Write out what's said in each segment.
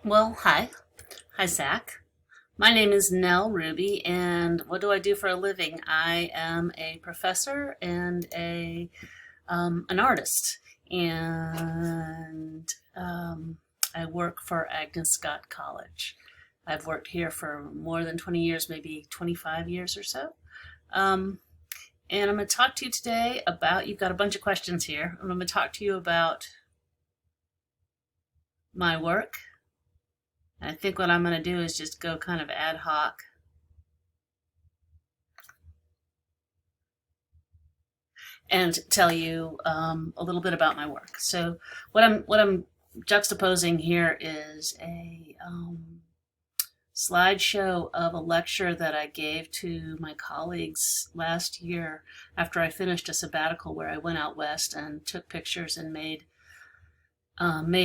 Well, hi. Hi, Zach. My name is Nell Ruby, and what do I do for a living? I am a professor and an artist, and I work for Agnes Scott College. I've worked here for more than 20 years, maybe 25 years or so. Um, and I'm going to talk to you today about, you've got a bunch of questions here. I'm going to talk to you about my work. I think what I'm going to do is just go kind of ad hoc and tell you a little bit about my work. So what I'm juxtaposing here is a slideshow of a lecture that I gave to my colleagues last year after I finished a sabbatical where I went out west and took pictures and made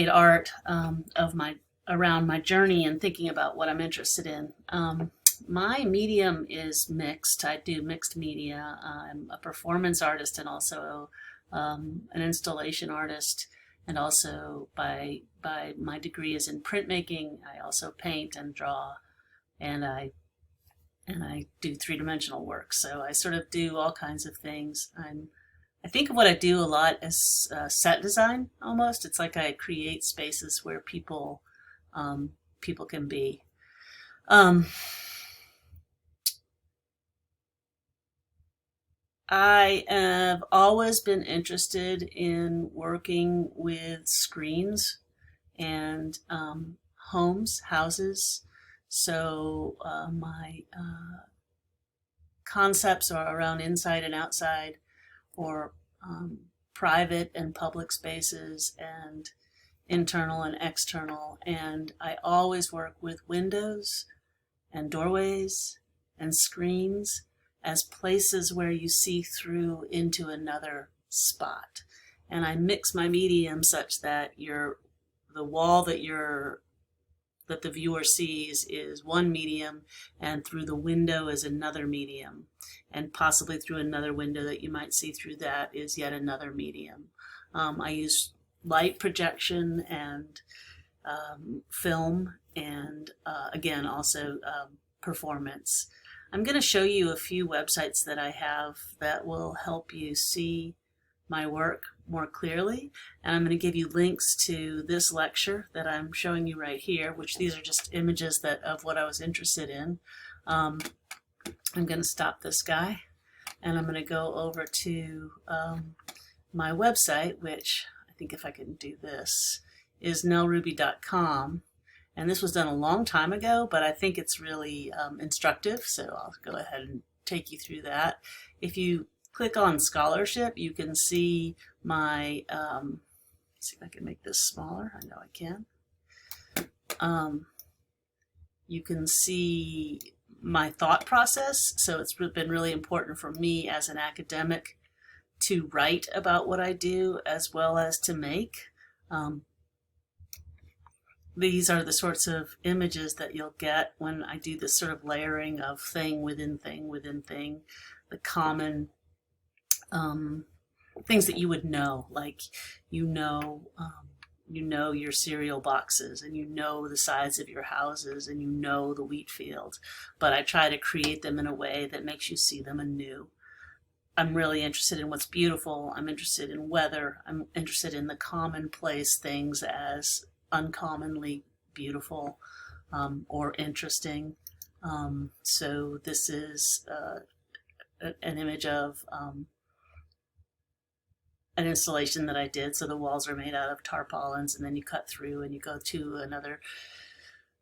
art of my around my journey and thinking about what I'm interested in. My medium is mixed. I do mixed media. I'm a performance artist and also an installation artist, and also by my degree is in printmaking. I also paint and draw, and I do three-dimensional work. So I sort of do all kinds of things. I think of what I do a lot as set design almost. It's like I create spaces where people can be. Um, I have always been interested in working with screens and homes, houses. So my concepts are around inside and outside, or private and public spaces, and internal and external. And I always work with windows and doorways and screens as places where you see through into another spot. And I mix my medium such that the wall that the viewer sees is one medium, and through the window is another medium, and possibly through another window that you might see through that is yet another medium. I use light projection and film, and again also performance. I'm going to show you a few websites that I have that will help you see my work more clearly, and I'm going to give you links to this lecture that I'm showing you right here, which these are just images of what I was interested in. I'm going to stop this guy, and I'm going to go over to my website, which I think if I can do this, is nellruby.com. And this was done a long time ago, but I think it's really instructive, so I'll go ahead and take you through that. If you click on scholarship, you can see my, let's see if I can make this smaller. I know I can. You can see my thought process, so it's been really important for me as an academic to write about what I do as well as to make. These are the sorts of images that you'll get when I do this sort of layering of thing within thing within thing, the common things that you would know, like you know, you know your cereal boxes, and you know the size of your houses, and you know the wheat field, but I try to create them in a way that makes you see them anew. I'm really interested in what's beautiful. I'm interested in weather. I'm interested in the commonplace things as uncommonly beautiful or interesting. So this is an image of an installation that I did. So the walls are made out of tarpaulins, and then you cut through and you go to another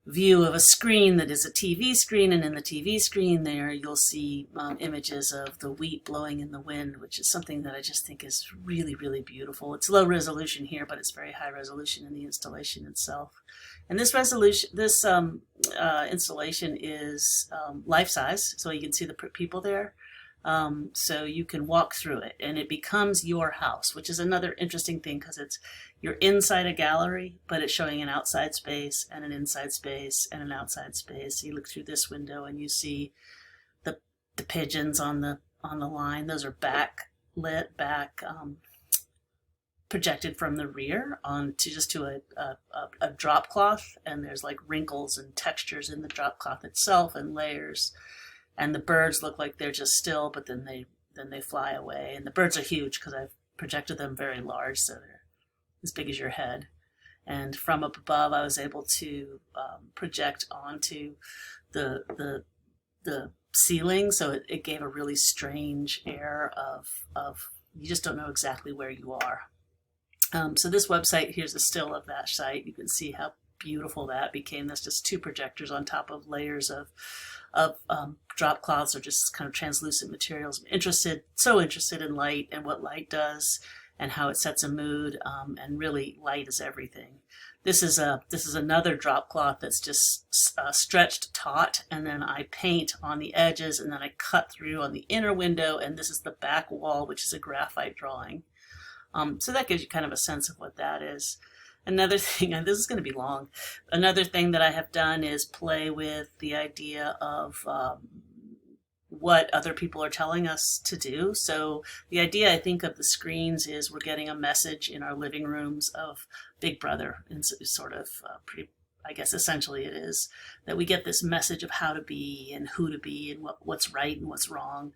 view of a screen that is a TV screen, and in the TV screen there you'll see images of the wheat blowing in the wind, which is something that I just think is really, really beautiful. It's low resolution here, but it's very high resolution in the installation itself. And this installation is life size, so you can see the people there. So you can walk through it, and it becomes your house, which is another interesting thing, because you're inside a gallery, but it's showing an outside space and an inside space and an outside space. You look through this window and you see the pigeons on the line. Those are back projected from the rear onto just to a drop cloth, and there's like wrinkles and textures in the drop cloth itself and layers, and the birds look like they're just still, but then they fly away, and the birds are huge because I've projected them very large, so they're as big as your head. And from up above, I was able to project onto the ceiling, so it gave a really strange air of you just don't know exactly where you are. So this website, here's a still of that site. You can see how beautiful that became. That's just two projectors on top of layers of drop cloths or just kind of translucent materials. I'm so interested in light and what light does and how it sets a mood, and really light is everything. This is another drop cloth that's just stretched taut, and then I paint on the edges, and then I cut through on the inner window, and this is the back wall, which is a graphite drawing. So that gives you kind of a sense of what that is. Another thing, and this is going to be long, another thing that I have done is play with the idea of what other people are telling us to do. So the idea, I think, of the screens is we're getting a message in our living rooms of Big Brother, and sort of I guess essentially it is, that we get this message of how to be and who to be and what's right and what's wrong.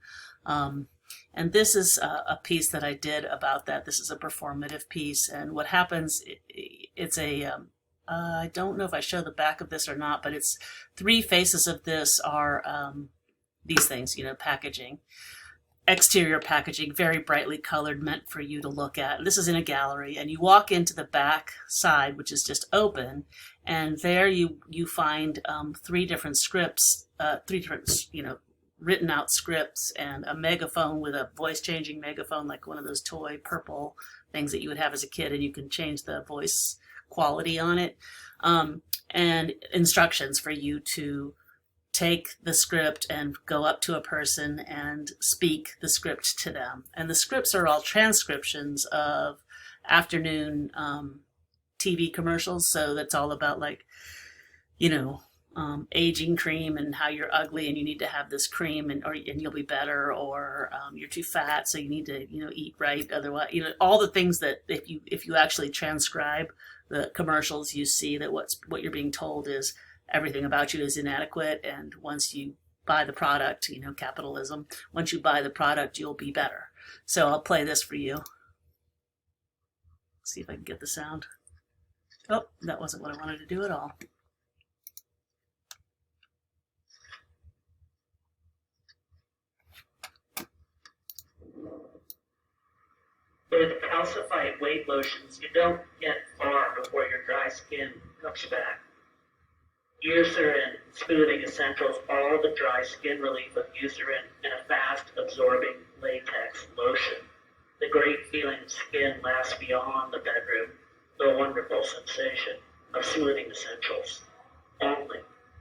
And this is a piece that I did about that. This is a performative piece, and what happens, it's I don't know if I show the back of this or not, but it's 3 faces of this are these things, packaging. Exterior packaging, very brightly colored, meant for you to look at. This is in a gallery, and you walk into the back side, which is just open, and there you find 3 different scripts, 3 different, written out scripts, and a megaphone with a voice changing megaphone, like one of those toy purple things that you would have as a kid, and you can change the voice quality on it, and instructions for you to take the script and go up to a person and speak the script to them. And the scripts are all transcriptions of afternoon TV commercials. So that's all about aging cream and how you're ugly and you need to have this cream and you'll be better, or you're too fat, so you need to eat right, otherwise all the things that if you actually transcribe the commercials, you see that what you're being told is everything about you is inadequate, and once you buy the product, capitalism, once you buy the product, you'll be better. So I'll play this for you. See if I can get the sound. Oh, that wasn't what I wanted to do at all. With calcified weight lotions, you don't get far before your dry skin comes back. Eucerin Smoothing Essentials, all the dry skin relief of Eucerin in a fast-absorbing latex lotion. The great feeling of skin lasts beyond the bedroom. The wonderful sensation of Smoothing Essentials, only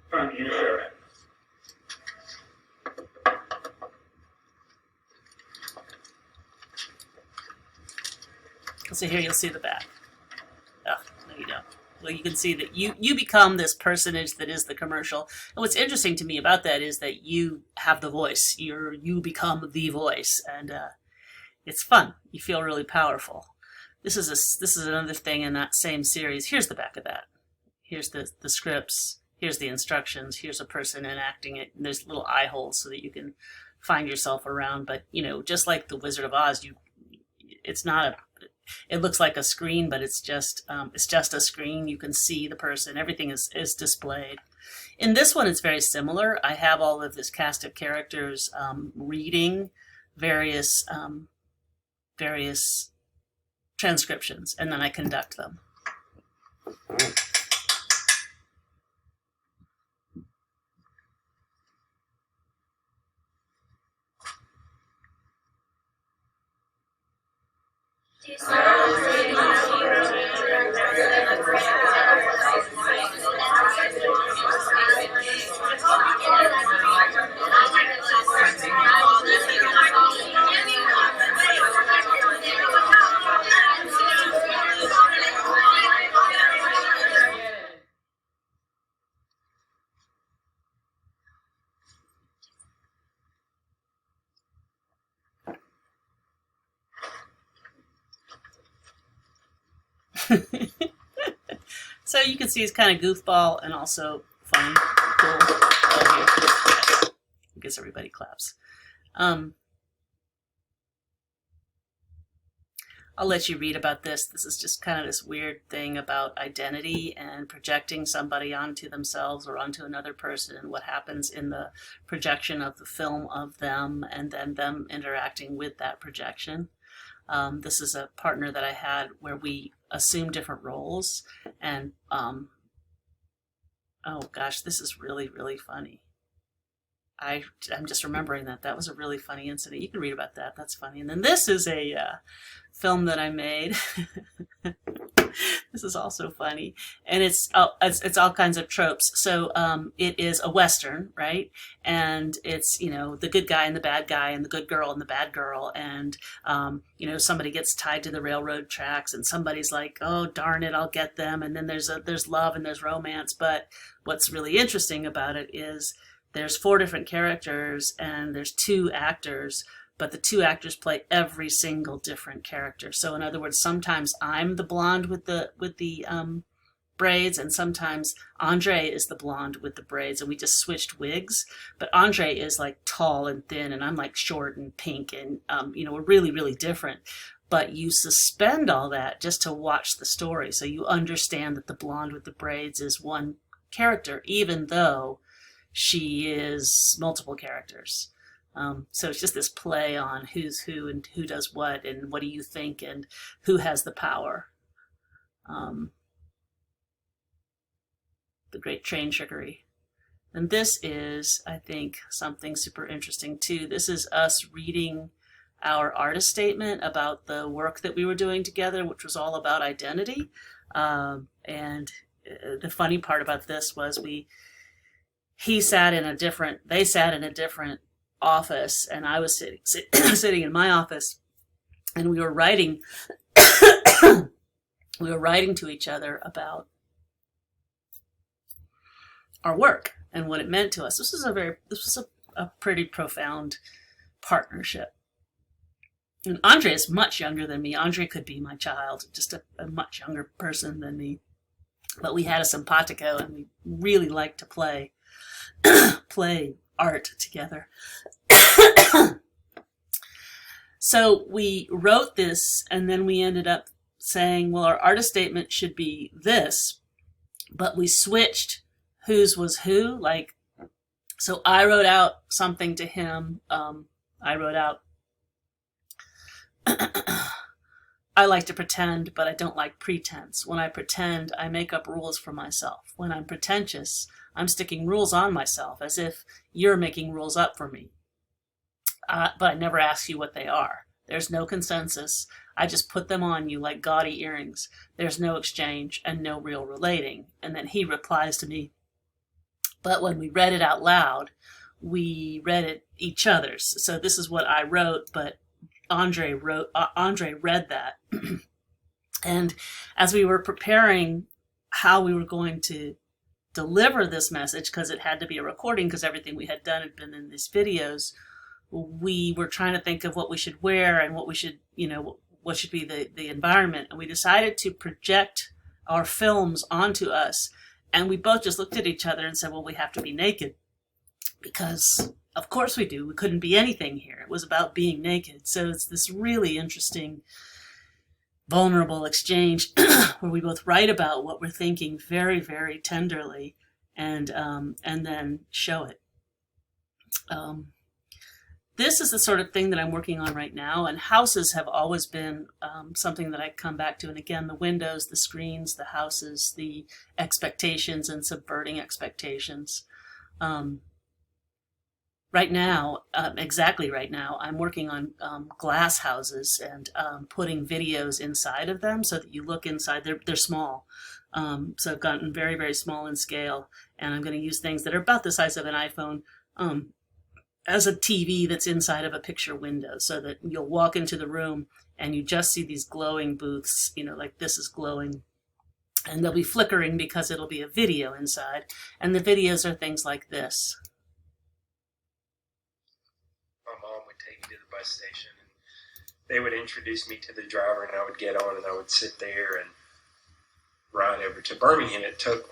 from Eucerin. So here you'll see the back. Oh, no you don't. Well, you can see that you become this personage that is the commercial. And what's interesting to me about that is that you have the voice. You become the voice, and it's fun. You feel really powerful. This is another thing in that same series. Here's the back of that. Here's the scripts. Here's the instructions. Here's a person enacting it. And there's little eye holes so that you can find yourself around. But just like the Wizard of Oz, it looks like a screen, but it's just a screen. You can see the person. Everything is displayed. In this one, it's very similar. I have all of this cast of characters reading various transcriptions, and then I conduct them. So you can see he's kind of goofball and also fun, cool. Oh, here. I guess everybody claps. I'll let you read about this. This is just kind of this weird thing about identity and projecting somebody onto themselves or onto another person, and what happens in the projection of the film of them, and then them interacting with that projection. This is a partner that I had where we assumed different roles, and oh gosh, this is really, really funny. I'm just remembering that was a really funny incident. You can read about that. That's funny. And then this is a film that I made. This is also funny, and it's all kinds of tropes. So it is a Western, right? And it's, the good guy and the bad guy, and the good girl and the bad girl, and somebody gets tied to the railroad tracks, and somebody's like, oh darn it, I'll get them. And then there's love and there's romance. But what's really interesting about it is there's 4 different characters and there's 2 actors, but the 2 actors play every single different character. So in other words, sometimes I'm the blonde with the braids, and sometimes Andre is the blonde with the braids, and we just switched wigs. But Andre is like tall and thin, and I'm like short and pink, and we're really, really different. But you suspend all that just to watch the story, so you understand that the blonde with the braids is one character, even though she is multiple characters. So it's just this play on who's who and who does what and what do you think and who has the power. The Great Train Trickery. And this is, I think, something super interesting too. This is us reading our artist statement about the work that we were doing together, which was all about identity. And the funny part about this was they sat in a different office, and I was sitting in my office, and we were writing to each other about our work and what it meant to us. This was a pretty profound partnership. And Andre is much younger than me. Andre could be my child, just a much younger person than me. But we had a simpatico, and we really liked to play art together. So we wrote this, and then we ended up saying, well, our artist statement should be this, but we switched whose was who. So I wrote out something to him. I wrote out, I like to pretend, but I don't like pretense. When I pretend, I make up rules for myself. When I'm pretentious, I'm sticking rules on myself as if you're making rules up for me. But I never ask you what they are. There's no consensus. I just put them on you like gaudy earrings. There's no exchange and no real relating. And then he replies to me. But when we read it out loud, we read it each other's. So this is what I wrote, but Andre read that. And as we were preparing how we were going to deliver this message, because it had to be a recording, because everything we had done had been in these videos, we were trying to think of what we should wear and what we should, what should be the environment. And we decided to project our films onto us. And we both just looked at each other and said, well, we have to be naked, because of course we do. We couldn't be anything here. It was about being naked. So it's this really interesting, vulnerable exchange where we both write about what we're thinking very, very tenderly, and then show it. This is the sort of thing that I'm working on right now, and houses have always been something that I come back to. And again, the windows, the screens, the houses, the expectations and subverting expectations. Right now, exactly right now, I'm working on glass houses and putting videos inside of them so that you look inside. They're small. So I've gotten very, very small in scale, and I'm going to use things that are about the size of an iPhone as a TV that's inside of a picture window, so that you'll walk into the room and you just see these glowing booths, like this is glowing. And they'll be flickering because it'll be a video inside. And the videos are things like this. My mom would take me to the bus station, and they would introduce me to the driver, and I would get on and I would sit there, and ride over to Birmingham, it took